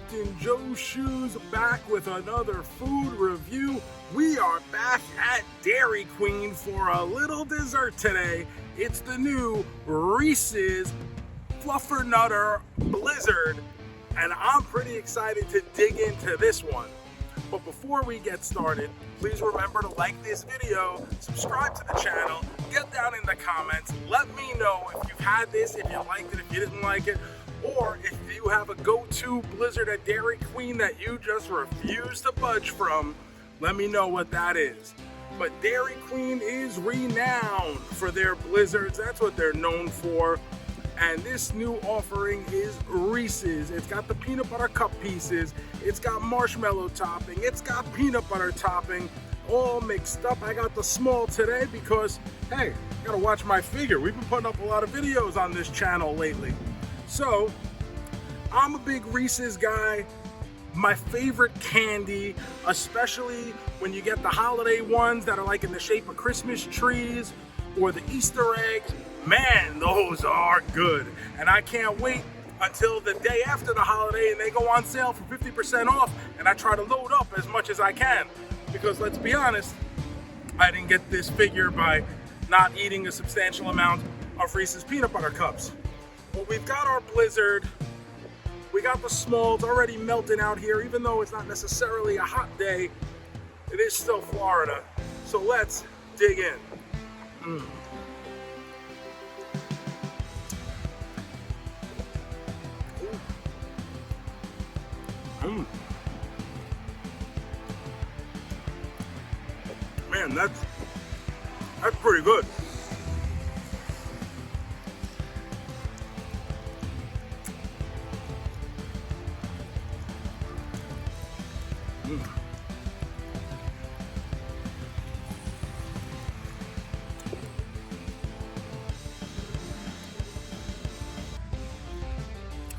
Captain Joe's Shoes back with another food review. We are back at Dairy Queen for a little dessert today. It's the new Reese's Fluffernutter Blizzard, and I'm pretty excited to dig into this one. But before we get started, please remember to like this video, subscribe to the channel, get down in the comments, let me know if you've had this, if you liked it, if you didn't like it, or if you have a go-to Blizzard at Dairy Queen that you just refuse to budge from. Let me know what that is. But Dairy Queen is renowned for their Blizzards. That's what they're known for. And this new offering is Reese's. It's got the peanut butter cup pieces, it's got marshmallow topping, it's got peanut butter topping, all mixed up. I got the small today because, hey, I gotta watch my figure. We've been putting up a lot of videos on this channel lately. So, I'm a big Reese's guy. My favorite candy, especially when you get the holiday ones that are like in the shape of Christmas trees or the Easter eggs, man, those are good. And I can't wait until the day after the holiday and they go on sale for 50% off, and I try to load up as much as I can. Because let's be honest, I didn't get this figure by not eating a substantial amount of Reese's peanut butter cups. Well, we've got our Blizzard. We got the small. It's already melting out here, even though it's not necessarily a hot day. It is still Florida. So let's dig in. Man, that's pretty good.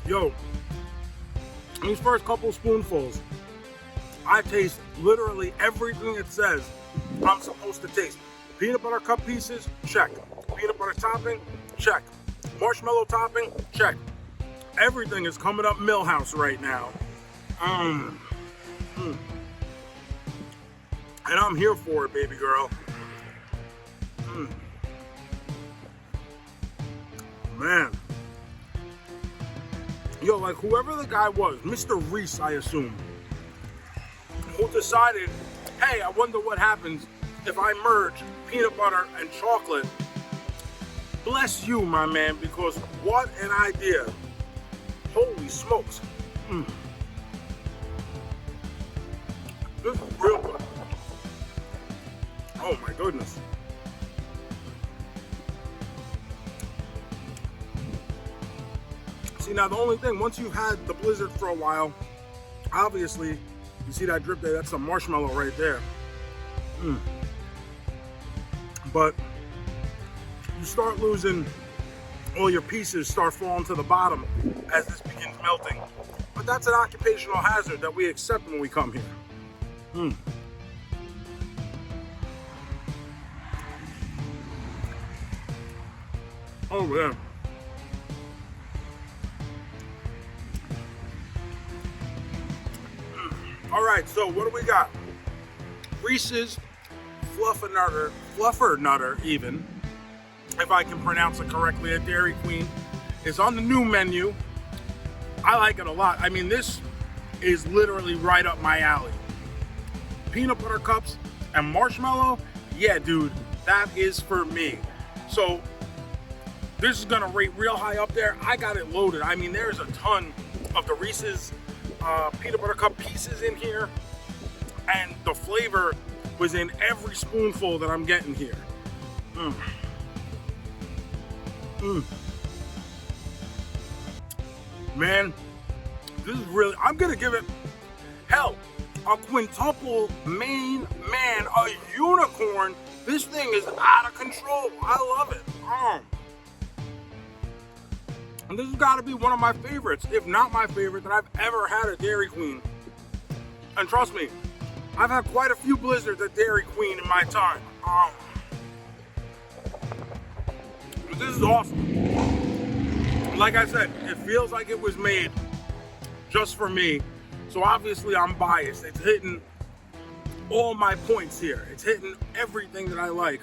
Yo, these first couple spoonfuls, I taste literally everything it says I'm supposed to taste. Peanut butter cup pieces, check. Peanut butter topping, check. Marshmallow topping, check. Everything is coming up Millhouse right now. And I'm here for it, baby girl. Man. Yo, like whoever the guy was, Mr. Reese, I assume, who decided, hey, I wonder what happens if I merge peanut butter and chocolate. Bless you, my man, because what an idea. Holy smokes. This is real good. Oh my goodness. See, now the only thing, once you've had the Blizzard for a while, obviously, you see that drip there, that's some marshmallow right there. But you start losing, all your pieces start falling to the bottom as this begins melting. But that's an occupational hazard that we accept when we come here. Oh yeah. All right, so what do we got? Reese's Fluffernutter even, if I can pronounce it correctly, at Dairy Queen, is on the new menu. I like it a lot. I mean, this is literally right up my alley. Peanut butter cups and marshmallow, yeah, dude, that is for me. So this is gonna rate real high up there. I got it loaded. I mean, there's a ton of the Reese's peanut butter cup pieces in here, and the flavor was in every spoonful that I'm getting here. Man, this is really, I'm gonna give it, hell, a quintuple main man, a unicorn. This thing is out of control. I love it. And this has got to be one of my favorites, if not my favorite, that I've ever had at Dairy Queen. And trust me, I've had quite a few Blizzards at Dairy Queen in my time. This is awesome. Like I said, it feels like it was made just for me. So obviously I'm biased. It's hitting all my points here. It's hitting everything that I like.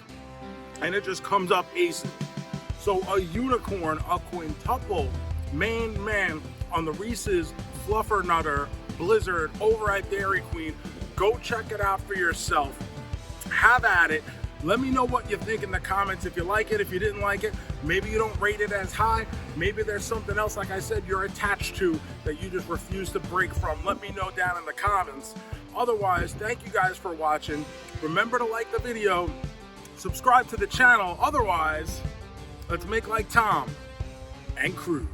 And it just comes up acing. So a unicorn, a quintuple main man on the Reese's Fluffernutter Blizzard over at Dairy Queen. Go check it out for yourself. Have at it. Let me know what you think in the comments. If you like it, if you didn't like it, maybe you don't rate it as high. Maybe there's something else, like I said, you're attached to that you just refuse to break from. Let me know down in the comments. Otherwise, thank you guys for watching. Remember to like the video, subscribe to the channel. Otherwise, let's make like Tom and cruise.